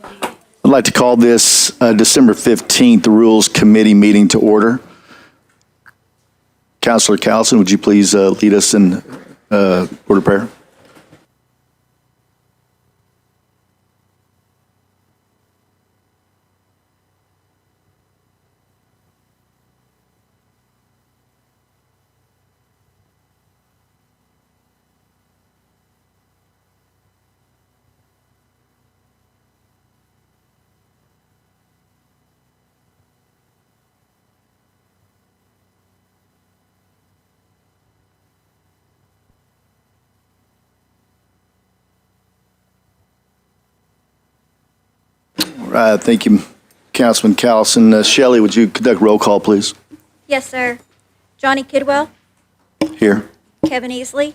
I'd like to call this December 15th Rules Committee meeting to order. Councilor Callison, would you please lead us in word of prayer? Thank you, Councilman Callison. Shelley, would you conduct roll call, please? Yes, sir. Johnny Kidwell, Here. Kevin Easley.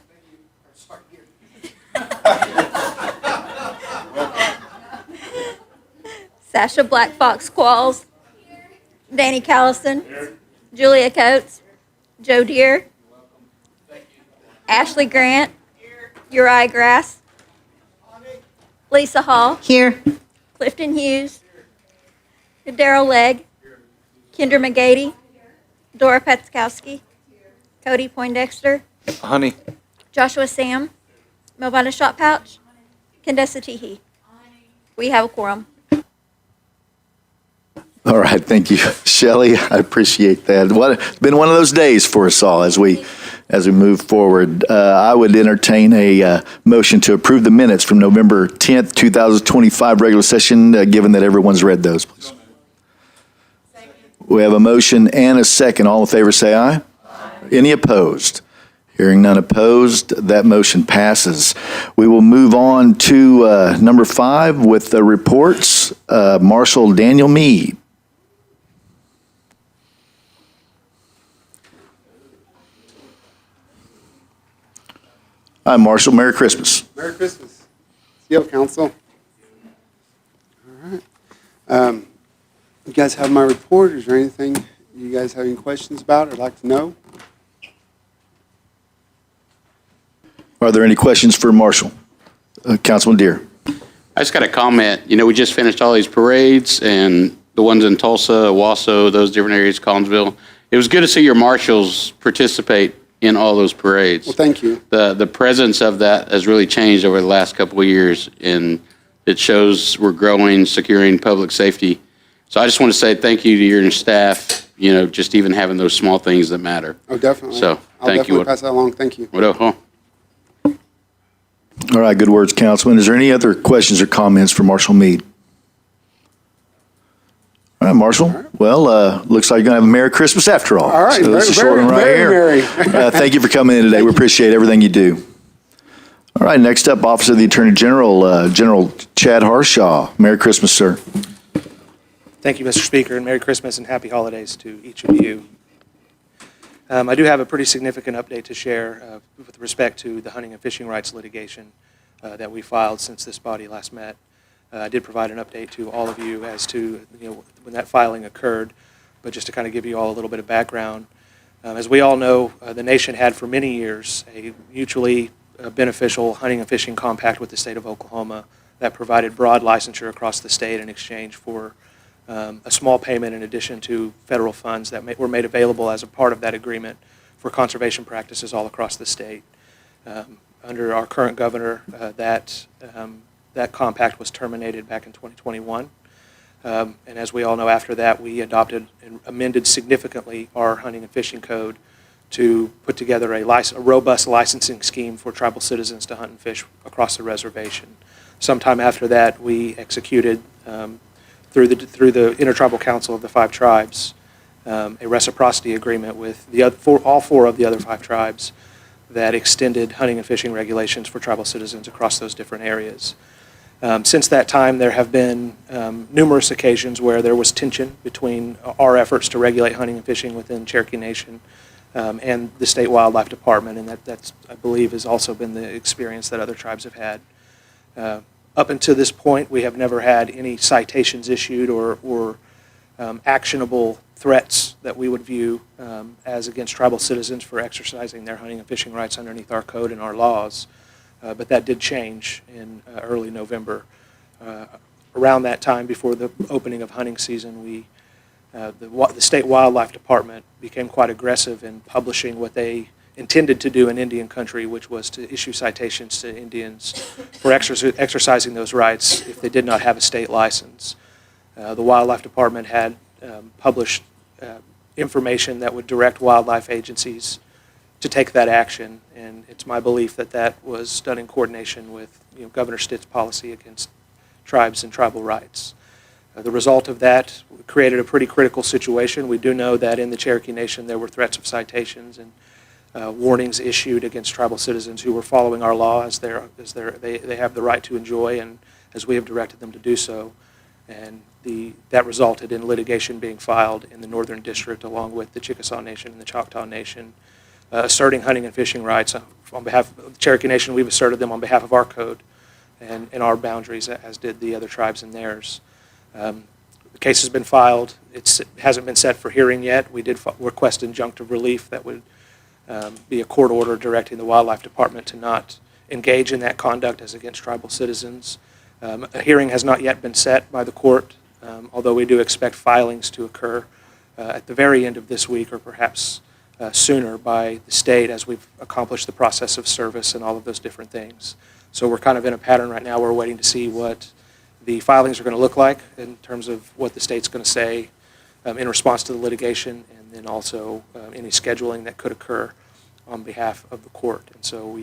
Sasha Black Fox Qualls. Danny Callison. Julia Coates. Joe Deere. Ashley Grant. Uriah Grass. Lisa Hall. Here. Clifton Hughes. Daryl Legg. Kinder McGady. Dora Petskowski. Cody Poindexter. Honey. Joshua Sam. Melvina Shot Pouch. Kendessa Teehee. We have a quorum. All right, thank you, Shelley. I appreciate that. It's been one of those days for us all as we move forward. I would entertain a motion to approve the minutes from November 10th, 2025 regular session, given that everyone's read those, please. We have a motion and a second. All in favor say aye. Any opposed? Hearing none opposed, that motion passes. We will move on to number 5 with the reports. Marshal Daniel Meade. Hi, Marshal. Merry Christmas. Merry Christmas. CEO Council. All right. You guys have my report. Is there anything you guys have any questions about or like to know? Are there any questions for Marshal? Councilman Deere. I just got a comment. You know, we just finished all these parades and the ones in Tulsa, Owasso, those different areas, Collinsville. It was good to see your marshals participate in all those parades. Well, thank you. The presence of that has really changed over the last couple of years, and it shows we're growing, securing public safety. So I just want to say thank you to your staff, you know, just even having those small things that matter. Oh, definitely. So, I'll thank definitely you. pass that along. Thank you. All right, good words, Councilman. Is there any other questions or comments for Marshal Meade? All right, Marshal. All right. Well, looks like you're going to have a Merry Christmas after all. All right, So this is a very, short one right very here. merry. Thank you for coming in today. We appreciate everything you do. All right, next up, Office of the Attorney General, General Chad Harshaw. Merry Christmas, sir. Thank you, Mr. Speaker, and Merry Christmas and Happy Holidays to each of you. I do have a pretty significant update to share with respect to the hunting and fishing rights litigation that we filed since this body last met. I did provide an update to all of you as to when that filing occurred, but just to kind of give you all a little bit of background. As we all know, the nation had for many years a mutually beneficial hunting and fishing compact with the state of Oklahoma that provided broad licensure across the state in exchange for a small payment in addition to federal funds that were made available as a part of that agreement for conservation practices all across the state. Under our current governor, that compact was terminated back in 2021. And as we all know, after that, we adopted and amended significantly our hunting and fishing code to put together a robust licensing scheme for tribal citizens to hunt and fish across the reservation. Sometime after that, we executed through the Intertribal Council of the 5 tribes, a reciprocity agreement with all 4 of the other 5 tribes that extended hunting and fishing regulations for tribal citizens across those different areas. Since that time, there have been numerous occasions where there was tension between our efforts to regulate hunting and fishing within Cherokee Nation and the State Wildlife Department, and that's, I believe, has also been the experience that other tribes have had. Up until this point, we have never had any citations issued or actionable threats that we would view as against tribal citizens for exercising their hunting and fishing rights underneath our code and our laws. But that did change in early November. around that time, before the opening of hunting season, the State Wildlife Department became quite aggressive in publishing what they intended to do in Indian country, which was to issue citations to Indians for exercising those rights if they did not have a state license. The Wildlife Department had published information that would direct wildlife agencies to take that action, and it's my belief that that was done in coordination with Governor Stitt's policy against tribes and tribal rights. The result of that created a pretty critical situation. We do know that in the Cherokee Nation there were threats of citations and warnings issued against tribal citizens who were following our law as they have the right to enjoy, and as we have directed them to do so. And that resulted in litigation being filed in the Northern District along with the Chickasaw Nation and the Choctaw Nation, asserting hunting and fishing rights on behalf of the Cherokee Nation. We've asserted them on behalf of our code and our boundaries, as did the other tribes in theirs. The case has been filed. It hasn't been set for hearing yet. We did request injunctive relief that would be a court order directing the Wildlife Department to not engage in that conduct as against tribal citizens. A hearing has not yet been set by the court, although we do expect filings to occur at the very end of this week, or perhaps sooner, by the state, as we've accomplished the process of service and all of those different things. So we're kind of in a pattern right now. We're waiting to see what the filings are going to look like in terms of what the state's going to say in response to the litigation, and then also any scheduling that could occur on behalf of the court. And so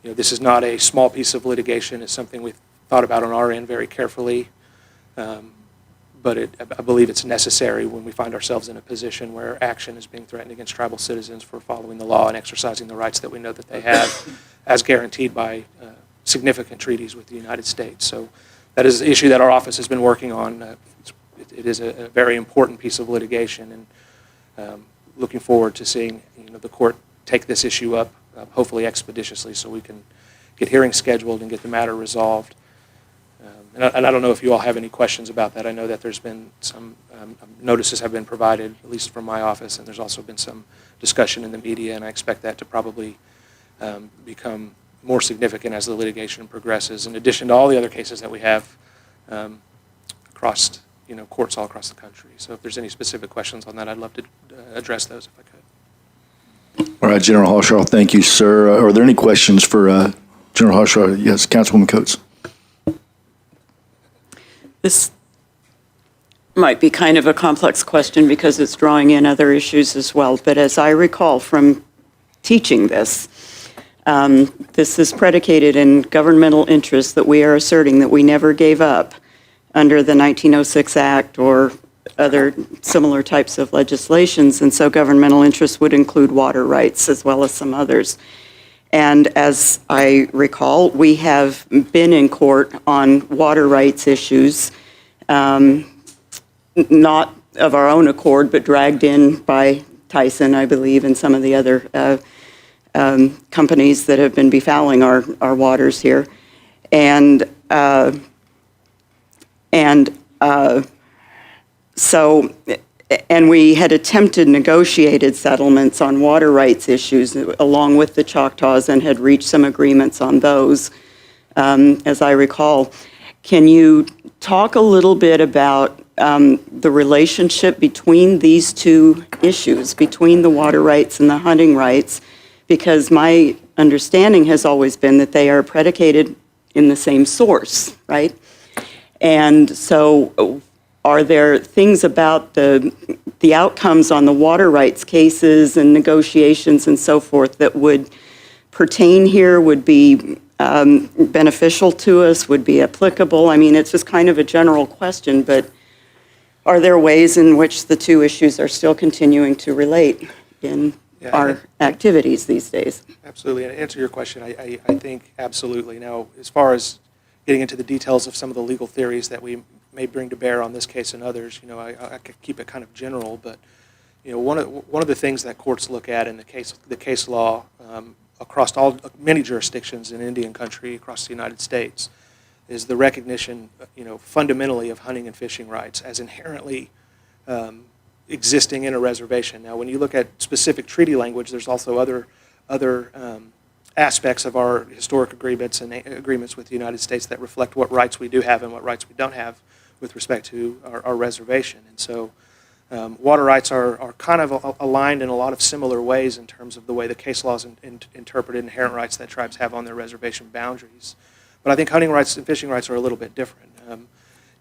this is not a small piece of litigation. It's something we've thought about on our end very carefully, but I believe it's necessary when we find ourselves in a position where action is being threatened against tribal citizens for following the law and exercising the rights that we know that they have as guaranteed by significant treaties with the United States. So that is an issue that our office has been working on. It is a very important piece of litigation, and looking forward to seeing the court take this issue up, hopefully expeditiously, so we can get hearings scheduled and get the matter resolved. And I don't know if you all have any questions about that. I know that there's been some notices have been provided, at least from my office, and there's also been some discussion in the media, and I expect that to probably become more significant as the litigation progresses, in addition to all the other cases that we have across courts all across the country. So if there's any specific questions on that, I'd love to address those if I could. All right, General Harshaw, thank you, sir. Are there any questions for General Harshaw? Yes, Councilwoman Coates. This might be kind of a complex question because it's drawing in other issues as well, but as I recall from teaching this, this is predicated in governmental interests that we are asserting that we never gave up under the 1906 Act or other similar types of legislations, and so governmental interests would include water rights as well as some others. And as I recall, we have been in court on water rights issues, not of our own accord, but dragged in by Tyson, I believe, and some of the other companies that have been befouling our waters here. And we had attempted negotiated settlements on water rights issues along with the Choctaws and had reached some agreements on those, as I recall. Can you talk a little bit about the relationship between these two issues, between the water rights and the hunting rights? Because my understanding has always been that they are predicated in the same source, right? And so are there things about the outcomes on the water rights cases and negotiations and so forth that would pertain here, would be beneficial to us, would be applicable? I mean, it's just kind of a general question, but are there ways in which the two issues are still continuing to relate in our activities these days? Absolutely. And to answer your question, I think absolutely. Now, as far as getting into the details of some of the legal theories that we may bring to bear on this case and others, I could keep it kind of general, but one of the things that courts look at in the case law across many jurisdictions in Indian country across the United States is the recognition, fundamentally of hunting and fishing rights as inherently existing in a reservation. Now, when you look at specific treaty language, there's also other aspects of our historic agreements and agreements with the United States that reflect what rights we do have and what rights we don't have with respect to our reservation. And so water rights are kind of aligned in a lot of similar ways in terms of the way the case laws interpreted inherent rights that tribes have on their reservation boundaries. But I think hunting rights and fishing rights are a little bit different.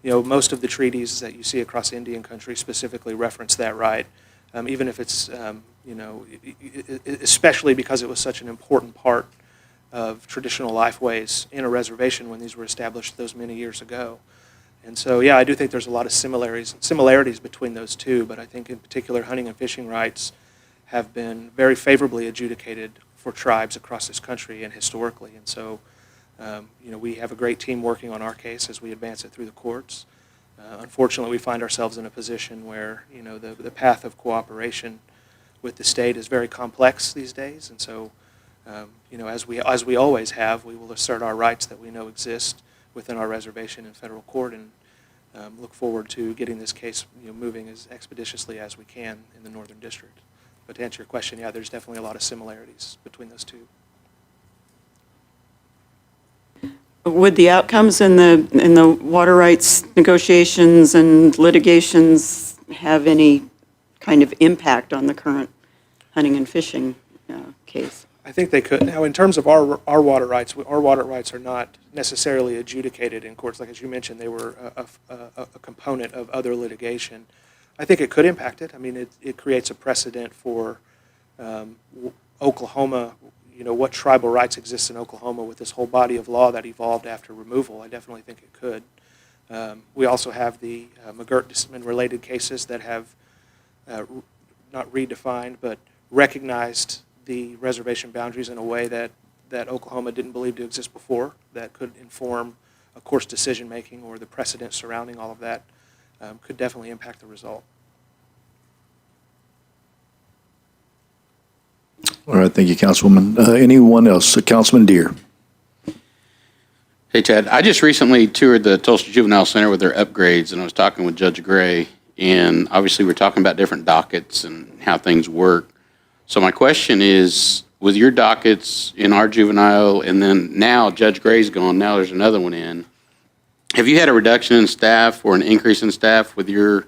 Most of the treaties that you see across Indian country specifically reference that right, even if it's, especially because it was such an important part of traditional lifeways in a reservation when these were established those many years ago. And so, yeah, I do think there's a lot of similarities between those two, but I think in particular hunting and fishing rights have been very favorably adjudicated for tribes across this country and historically. And so, we have a great team working on our case as we advance it through the courts. Unfortunately, we find ourselves in a position where, the path of cooperation with the state is very complex these days. And so, as we always have, we will assert our rights that we know exist within our reservation in federal court, and look forward to getting this case moving as expeditiously as we can in the Northern District. But to answer your question, yeah, there's definitely a lot of similarities between those two. Would the outcomes in the water rights negotiations and litigations have any kind of impact on the current hunting and fishing case? I think they could. Now, in terms of our water rights are not necessarily adjudicated in courts. Like, as you mentioned, they were a component of other litigation. I think it could impact it. I mean, it creates a precedent for Oklahoma, what tribal rights exist in Oklahoma with this whole body of law that evolved after removal. I definitely think it could. We also have the McGirt-related cases that have not redefined, but recognized the reservation boundaries in a way that Oklahoma didn't believe to exist before, that could inform a court's decision-making, or the precedent surrounding all of that could definitely impact the result. All right, thank you, Councilwoman. Anyone else? Councilman Deere. Hey, Chad, I just recently toured the Tulsa Juvenile Center with their upgrades, and I was talking with Judge Gray, and obviously we're talking about different dockets and how things work. So my question is, with your dockets in our juvenile, and then now Judge Gray's gone, now there's another one in, have you had a reduction in staff or an increase in staff with your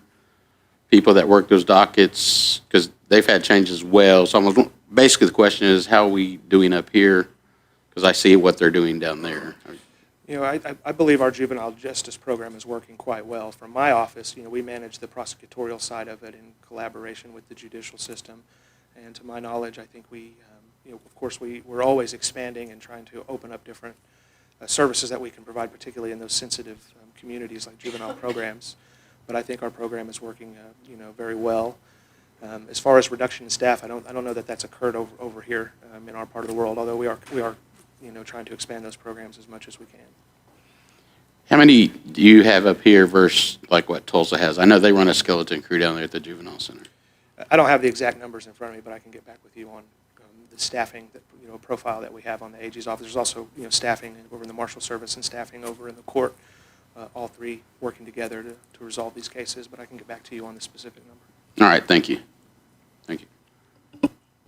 people that work those dockets? Because they've had changes as well. So basically the question is, how are we doing up here? Because I see what they're doing down there. I believe our juvenile justice program is working quite well. From my office, we manage the prosecutorial side of it in collaboration with the judicial system. And to my knowledge, I think of course, we're always expanding and trying to open up different services that we can provide, particularly in those sensitive communities like juvenile programs. But I think our program is working, very well. As far as reduction in staff, I don't know that that's occurred over here in our part of the world. Although we are, trying to expand those programs as much as we can. How many do you have up here versus like what Tulsa has? I know they run a skeleton crew down there at the juvenile center. I don't have the exact numbers in front of me, but I can get back with you on the staffing, profile that we have on the AG's office. There's also, staffing over in the Marshal Service and staffing over in the court, all three working together to resolve these cases, but I can get back to you on the specific number. All right, thank you. Thank you.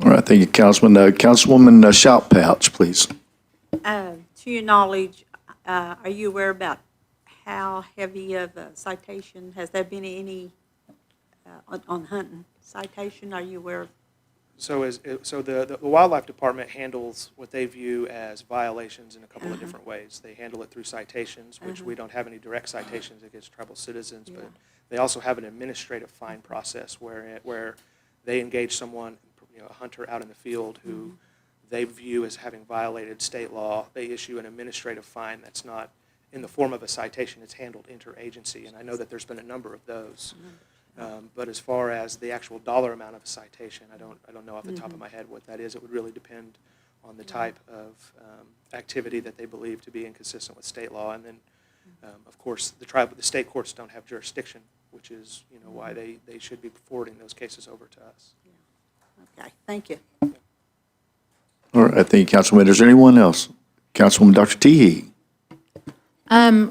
All right, thank you, Councilman. Councilwoman Shout-Pouch, please. To your knowledge, are you aware about how heavy of a citation? Has there been any on hunting citation? Are you aware of? So the Wildlife Department handles what they view as violations in a couple of different ways. They handle it through citations, which we don't have any direct citations against tribal citizens, but they also have an administrative fine process where they engage someone, a hunter out in the field who they view as having violated state law. They issue an administrative fine that's not in the form of a citation. It's handled interagency, and I know that there's been a number of those. But as far as the actual dollar amount of a citation, I don't know off the top of my head what that is. It would really depend on the type of activity that they believe to be inconsistent with state law. And then, of course, the state courts don't have jurisdiction, which is why they should be forwarding those cases over to us. Okay, thank you. All right, thank you, Councilwoman. Is there anyone else? Councilwoman Dr. Teehee.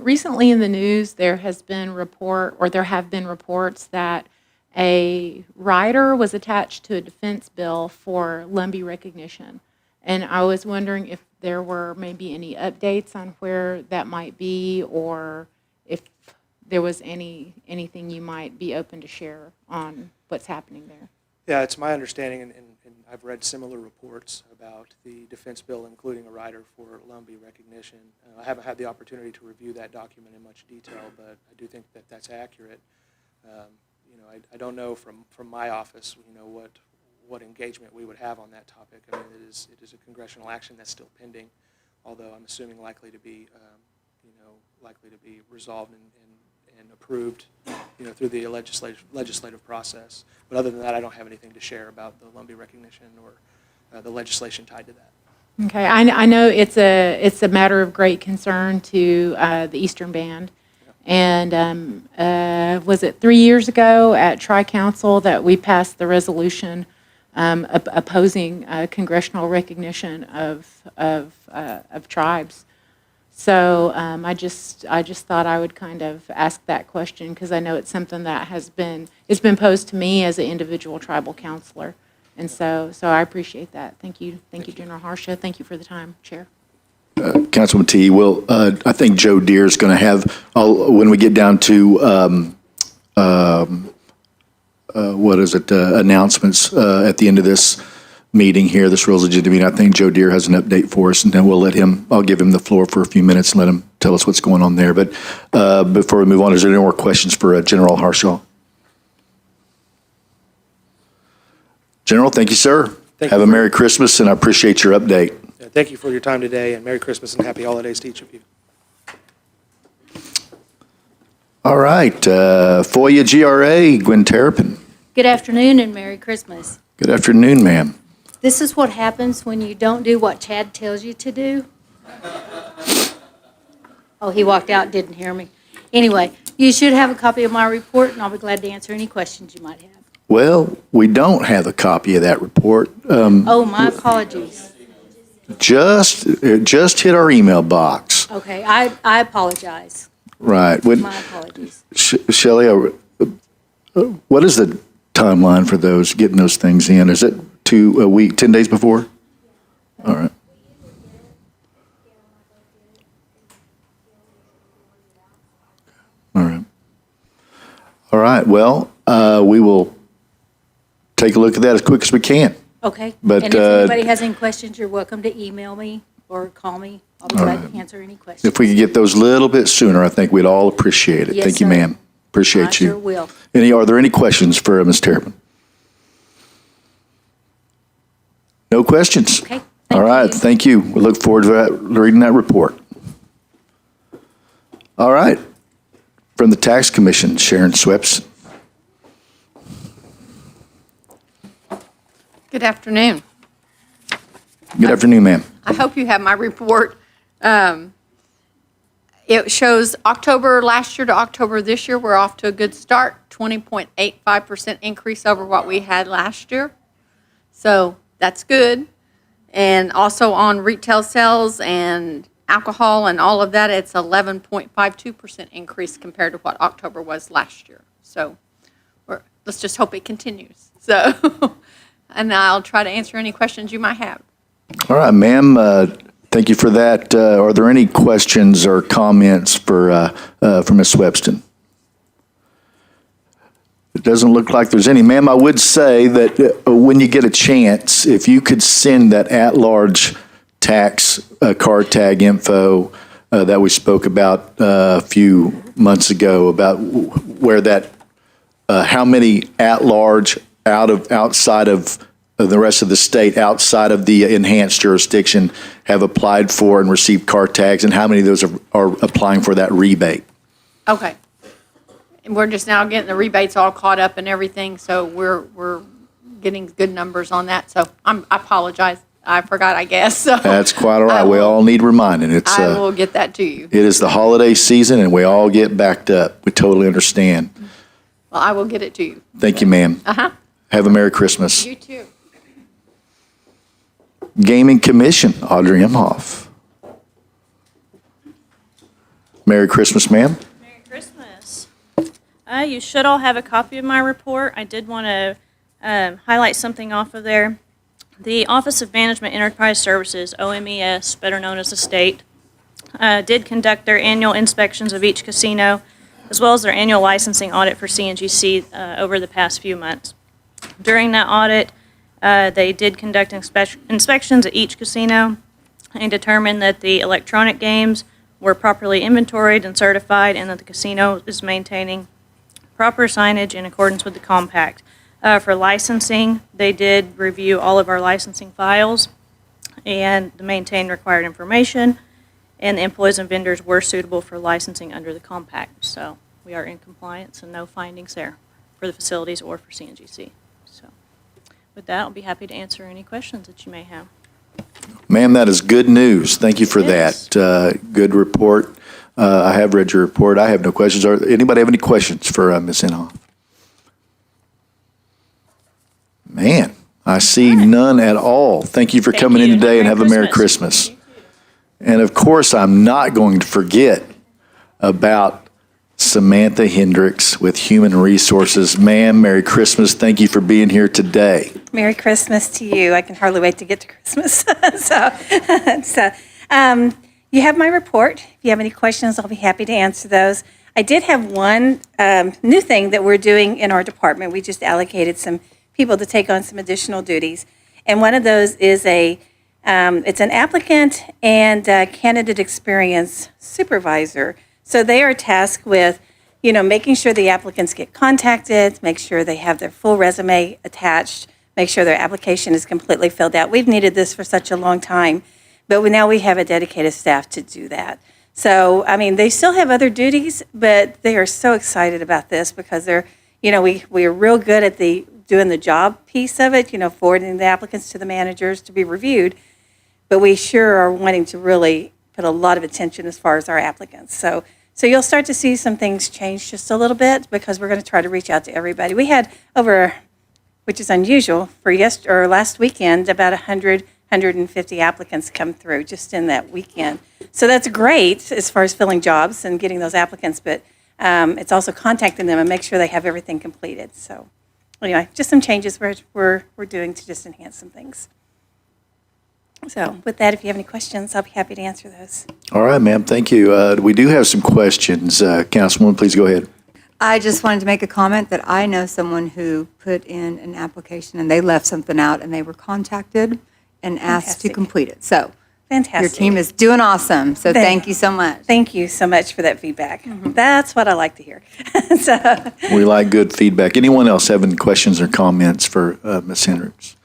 Recently in the news, there have been reports that a rider was attached to a defense bill for Lumbee recognition. And I was wondering if there were maybe any updates on where that might be, or if there was anything you might be open to share on what's happening there. Yeah, it's my understanding, and I've read similar reports about the defense bill including a rider for Lumbee recognition. I haven't had the opportunity to review that document in much detail, but I do think that that's accurate. I don't know from my office, what engagement we would have on that topic. I mean, it is a congressional action that's still pending, although I'm assuming likely to be resolved and approved, through the legislative process. But other than that, I don't have anything to share about the Lumbee recognition or the legislation tied to that. Okay, I know it's a matter of great concern to the Eastern Band. And was it 3 years ago at Tri-Council that we passed the resolution opposing congressional recognition of tribes? So I just thought I would kind of ask that question, because I know it's something that it's been posed to me as an individual tribal counselor. And so I appreciate that. Thank you, General Harsha. Thank you for the time, Chair. Councilman T, I think Joe Deere is going to have, when we get down to, announcements at the end of this meeting here, this rules agenda meeting, I think Joe Deere has an update for us, and then I'll give him the floor for a few minutes and let him tell us what's going on there. But before we move on, is there any more questions for General Harshaw? General, thank you, sir. Have a Merry Christmas, and I appreciate your update. Yeah, thank you for your time today, and Merry Christmas and Happy Holidays to each of you. All right, FOIA GRA, Gwen Terrapin. Good afternoon and Merry Christmas. Good afternoon, ma'am. This is what happens when you don't do what Chad tells you to do. Oh, he walked out, didn't hear me. Anyway, you should have a copy of my report, and I'll be glad to answer any questions you might have. Well, we don't have a copy of that report. Oh, my apologies. Just hit our email box. Okay, I apologize. Right. My apologies. Shelley, what is the timeline for those, getting those things in? Is it a week, 10 days before? All right. All right. All right. Well, we will take a look at that as quick as we can. Okay. But, and if anybody has any questions, you're welcome to email me or call me. I'll be glad to answer any questions. If we could get those a little bit sooner, I think we'd all appreciate it. Yes, Thank you, sir. ma'am. Appreciate I you. sure will. Are there any questions for Ms. Terrapin? No questions? Okay, All thank right, you. thank you. We look forward to reading that report. All right. From the Tax Commission, Sharon Swepson. Good afternoon. Good afternoon, ma'am. I hope you have my report. It shows October last year to October this year, we're off to a good start, 20.85% increase over what we had last year. So that's good. And also on retail sales and alcohol and all of that, it's 11.52% increase compared to what October was last year. So let's just hope it continues. So, and I'll try to answer any questions you might have. All right, ma'am. Thank you for that. Are there any questions or comments for Ms. Swepson? It doesn't look like there's any. Ma'am, I would say that when you get a chance, if you could send that at-large tax card tag info that we spoke about a few months ago, about where that, how many at-large outside of the rest of the state, outside of the enhanced jurisdiction, have applied for and received car tags, and how many of those are applying for that rebate? Okay. And we're just now getting the rebates all caught up and everything, so we're getting good numbers on that. So I apologize. I forgot, I guess. So That's quite all right. We all need reminding. I will get that to you. It is the holiday season, and we all get backed up. We totally understand. Well, I will get it to you. Thank you, ma'am. Uh-huh. Have a Merry Christmas. You too. Gaming Commission, Audrey Imhoff. Merry Christmas, ma'am. Merry Christmas. You should all have a copy of my report. I did want to highlight something off of there. The Office of Management Enterprise Services, OMES, better known as the state, did conduct their annual inspections of each casino, as well as their annual licensing audit for CNGC over the past few months. During that audit, they did conduct inspections at each casino and determined that the electronic games were properly inventoried and certified, and that the casino is maintaining proper signage in accordance with the compact. For licensing, they did review all of our licensing files and maintain required information, and the employees and vendors were suitable for licensing under the compact. So we are in compliance and no findings there for the facilities or for CNGC. So with that, I'll be happy to answer any questions that you may have. Ma'am, that is good news. Thank you for Yes. that. Good report. I have read your report. I have no questions. Anybody have any questions for Ms. Inhofe? Man, I see none at all. Thank you for Thank coming in you. today and have a Merry Christmas. Christmas. And of course, I'm not going to forget about Samantha Hendricks with Human Resources. Ma'am, Merry Christmas. Thank you for being here today. Merry Christmas to you. I can hardly wait to get to Christmas. You have my report. If you have any questions, I'll be happy to answer those. I did have one new thing that we're doing in our department. We just allocated some people to take on some additional duties. And one of those is it's an applicant and candidate experience supervisor. So they are tasked with, making sure the applicants get contacted, make sure they have their full resume attached, make sure their application is completely filled out. We've needed this for such a long time, but now we have a dedicated staff to do that. So, they still have other duties, but they are so excited about this because they're, we are real good at doing the job piece of it, forwarding the applicants to the managers to be reviewed, but we sure are wanting to really put a lot of attention as far as our applicants. So you'll start to see some things change just a little bit because we're going to try to reach out to everybody. We had over, which is unusual, for last weekend, about 150 applicants come through just in that weekend. So that's great as far as filling jobs and getting those applicants, but it's also contacting them and make sure they have everything completed. So anyway, just some changes we're doing to just enhance some things. So with that, if you have any questions, I'll be happy to answer those. All right, ma'am. Thank you. We do have some questions. Councilwoman, please go ahead. I just wanted to make a comment that I know someone who put in an application and they left something out and they were contacted and asked to Fantastic. complete it. So Fantastic. your team is doing awesome. So thank you so much. Thank you so much for that feedback. That's what I like to hear. So, We like good feedback. Anyone else have any questions or comments for Ms. Hendricks?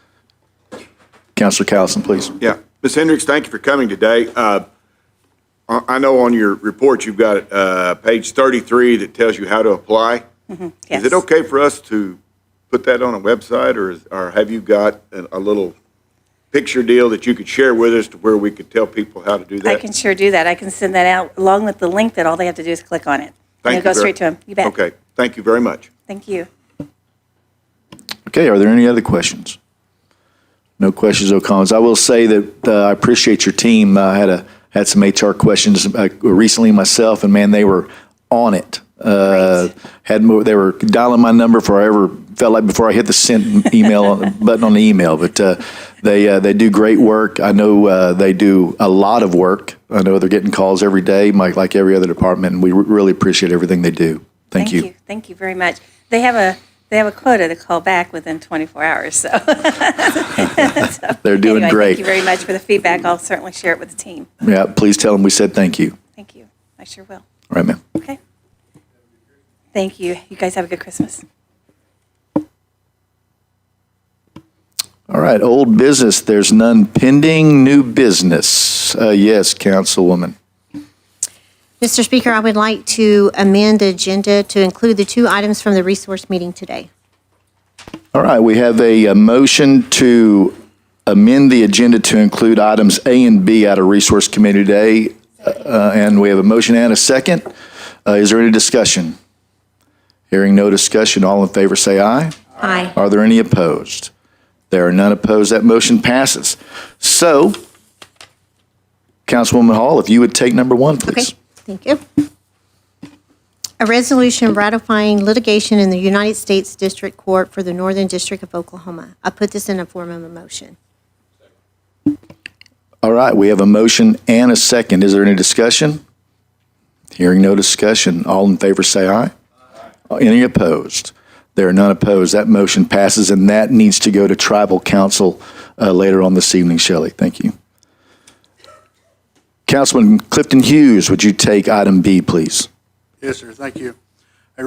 Councilor Callison, please. Yeah, Ms. Hendricks, thank you for coming today. I know on your report, you've got page 33 that tells you how to apply. yes. Is it okay for us to put that on a website, or have you got a little picture deal that you could share with us to where we could tell people how to do that? I can sure do that. I can send that out along with the link that all they have to do is click on it. Thank and it'll go you straight to them. You bet. Okay, thank you very much. Thank you. Okay, are there any other questions? No questions, no comments. I will say that I appreciate your team. I had some HR questions recently myself, and man, they were on it. They were dialing my number before I ever felt like before I hit the send email button on the email. But they do great work. I know they do a lot of work. I know they're getting calls every day, like every other department, and we really appreciate everything they do. Thank you. Thank you very much. They have a quota to call back within 24 hours. So, They're doing anyway, great. Thank you very much for the feedback. I'll certainly share it with the team. Yeah, please tell them we said thank you. Thank you. I sure will. All right, ma'am. Okay. Thank you. You guys have a good Christmas. All right, old business, there's none pending. New business. Yes, Councilwoman. Mr. Speaker, I would like to amend the agenda to include the two items from the resource meeting today. All right, we have a motion to amend the agenda to include items A and B out of Resource Committee today, and we have a motion and a second. Is there any discussion? Hearing no discussion, all in favor say aye. Aye. Are there any opposed? There are none opposed. That motion passes. So, Councilwoman Hall, if you would take number one, please. Okay, thank you. A resolution ratifying litigation in the United States District Court for the Northern District of Oklahoma. I put this in a form of a motion. All right, we have a motion and a second. Is there any discussion? Hearing no discussion. All in favor say aye. Any opposed? There are none opposed. That motion passes, and that needs to go to Tribal Council later on this evening, Shelley. Thank you. Councilman Clifton Hughes, would you take item B, please? Yes, sir, thank you. A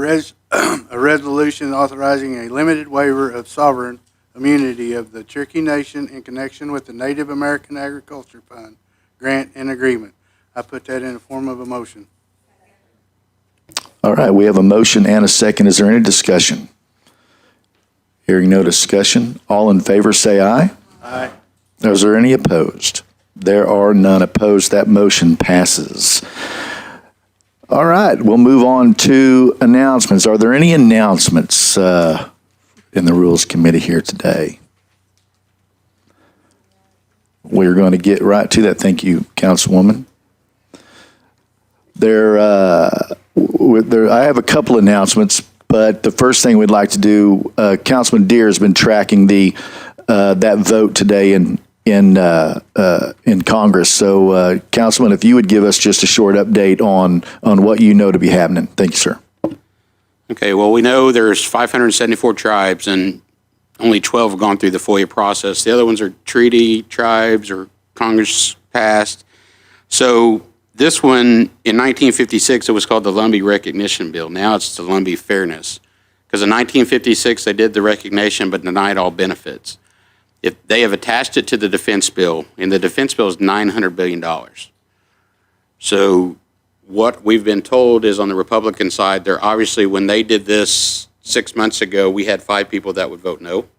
resolution authorizing a limited waiver of sovereign immunity of the Cherokee Nation in connection with the Native American Agriculture Fund grant and agreement. I put that in the form of a motion. All right, we have a motion and a second. Is there any discussion? Hearing no discussion. All in favor say aye. Aye. Is there any opposed? There are none opposed. That motion passes. All right, we'll move on to announcements. Are there any announcements in the Rules Committee here today? We're going to get right to that. Thank you, Councilwoman. I have a couple announcements, but the first thing we'd like to do, Councilman Deere has been tracking that vote today in Congress. So, Councilman, if you would give us just a short update on what you know to be happening. Thank you, sir. Okay, well, we know there's 574 tribes, and only 12 have gone through the FOIA process. The other ones are treaty tribes or Congress passed. So this one, in 1956, it was called the Lumbee Recognition Bill. Now it's the Lumbee Fairness. Because in 1956, they did the recognition but denied all benefits. If they have attached it to the defense bill, and the defense bill is $900 billion. So what we've been told is on the Republican side, they're obviously, when they did this 6 months ago, we had 5 people that would vote no.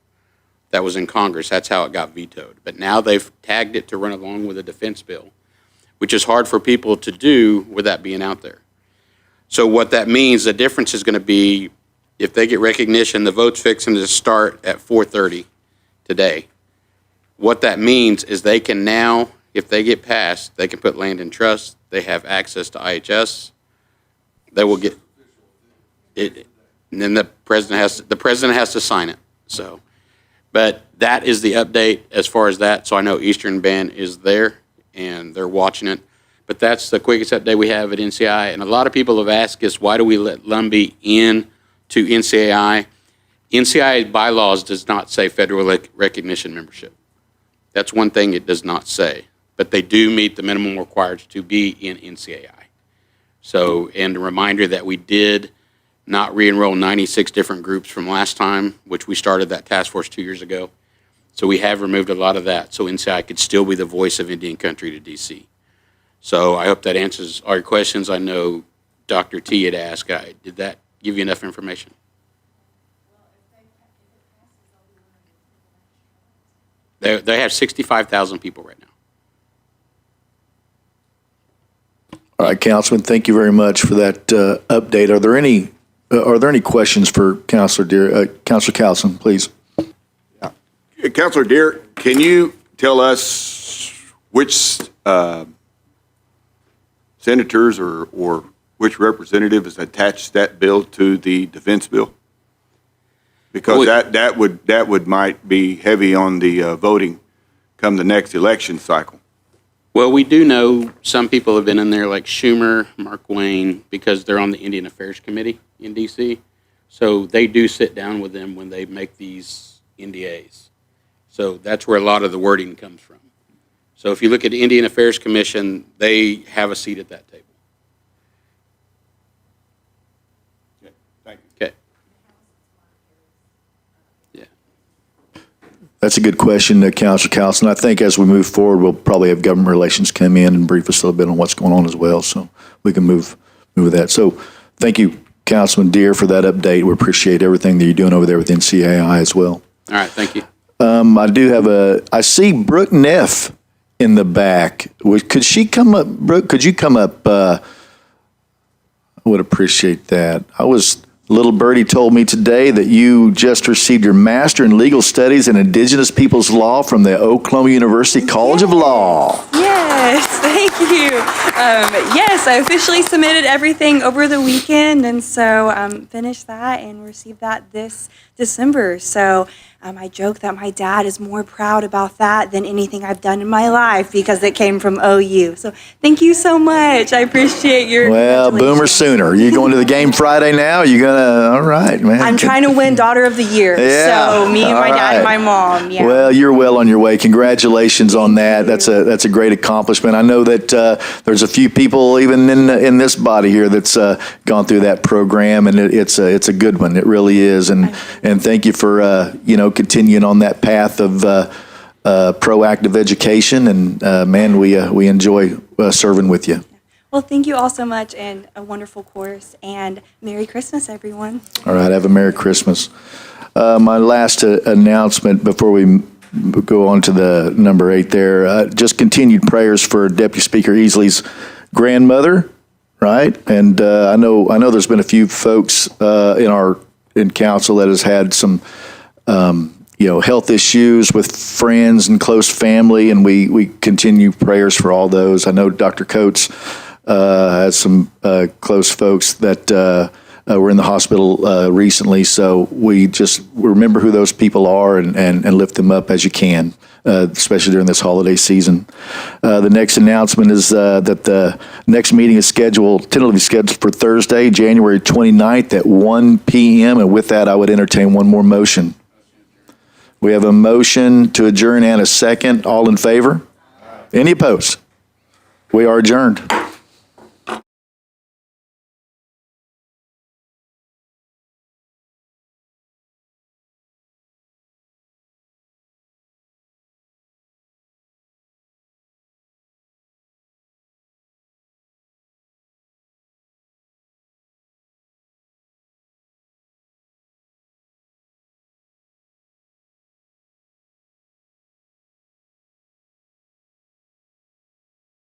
That was in Congress. That's how it got vetoed. But now they've tagged it to run along with a defense bill, which is hard for people to do with that being out there. So what that means, the difference is going to be, if they get recognition, the vote's fixing to start at 4:30 today. What that means is they can now, if they get passed, they can put land in trust. They have access to IHS. They will get it, and then the president has to sign it. So, but that is the update as far as that. So I know Eastern Band is there and they're watching it. But that's the quickest update we have at NCI. And a lot of people have asked us, why do we let Lumbee in to NCAI? NCAI bylaws does not say federal recognition membership. That's one thing it does not say. But they do meet the minimum required to be in NCAI. So, and a reminder that we did not re-enroll 96 different groups from last time, which we started that task force 2 years ago. So we have removed a lot of that, so NCAI could still be the voice of Indian country to DC. So I hope that answers all your questions. I know Dr. T had asked, did that give you enough information? They have 65,000 people right now. All right, Councilman, thank you very much for that update. Are there any questions for Councilor Deere? Councilor Cowson, please. Councilor Deere, can you tell us which senators or which representative has attached that bill to the defense bill? Because that would might be heavy on the voting come the next election cycle. Well, we do know some people have been in there, like Schumer, Mark Wayne, because they're on the Indian Affairs Committee in DC. So they do sit down with them when they make these NDAs. So that's where a lot of the wording comes from. So if you look at the Indian Affairs Commission, they have a seat at that table. Okay, thank you. Okay. Yeah. That's a good question, Councilor Cowson. I think as we move forward, we'll probably have government relations come in and brief us a little bit on what's going on as well, so we can move with that. So thank you, Councilman Deere, for that update. We appreciate everything that you're doing over there with NCAI as well. All right, thank you. I see Brooke Neff in the back. Could she come up, Brooke, could you come up? I would appreciate that. Little Birdie told me today that you just received your Master in Legal Studies in Indigenous Peoples Law from the Oklahoma University College of Law. Yes, thank you. Yes, I officially submitted everything over the weekend, and so finished that and received that this December. So I joke that my dad is more proud about that than anything I've done in my life because it came from OU. So thank you so much. I appreciate your Well, Boomer Sooner. You going to the game Friday now? You gonna? All right, man. I'm trying to win Daughter of the Year. Yeah. So me and All my dad and right. my mom. Yeah. Well, you're well on your way. Congratulations on that. That's a great accomplishment. I know that there's a few people even in this body here that's gone through that program, and it's a good one. It really is. And thank you for continuing on that path of proactive education. And man, we enjoy serving with you. Well, thank you all so much, and a wonderful course, and Merry Christmas, everyone. All right. Have a Merry Christmas. My last announcement before we go on to the number 8 there, just continued prayers for Deputy Speaker Easley's grandmother, right? And I know there's been a few folks in council that has had some health issues with friends and close family, and we continue prayers for all those. I know Dr. Coates has some close folks that were in the hospital recently, so we just remember who those people are and lift them up as you can, especially during this holiday season. The next announcement is that the next meeting is tentatively scheduled for Thursday, January 29th at 1 p.m., and with that, I would entertain one more motion. We have a motion to adjourn and a second. All in favor? Any opposed? We are adjourned.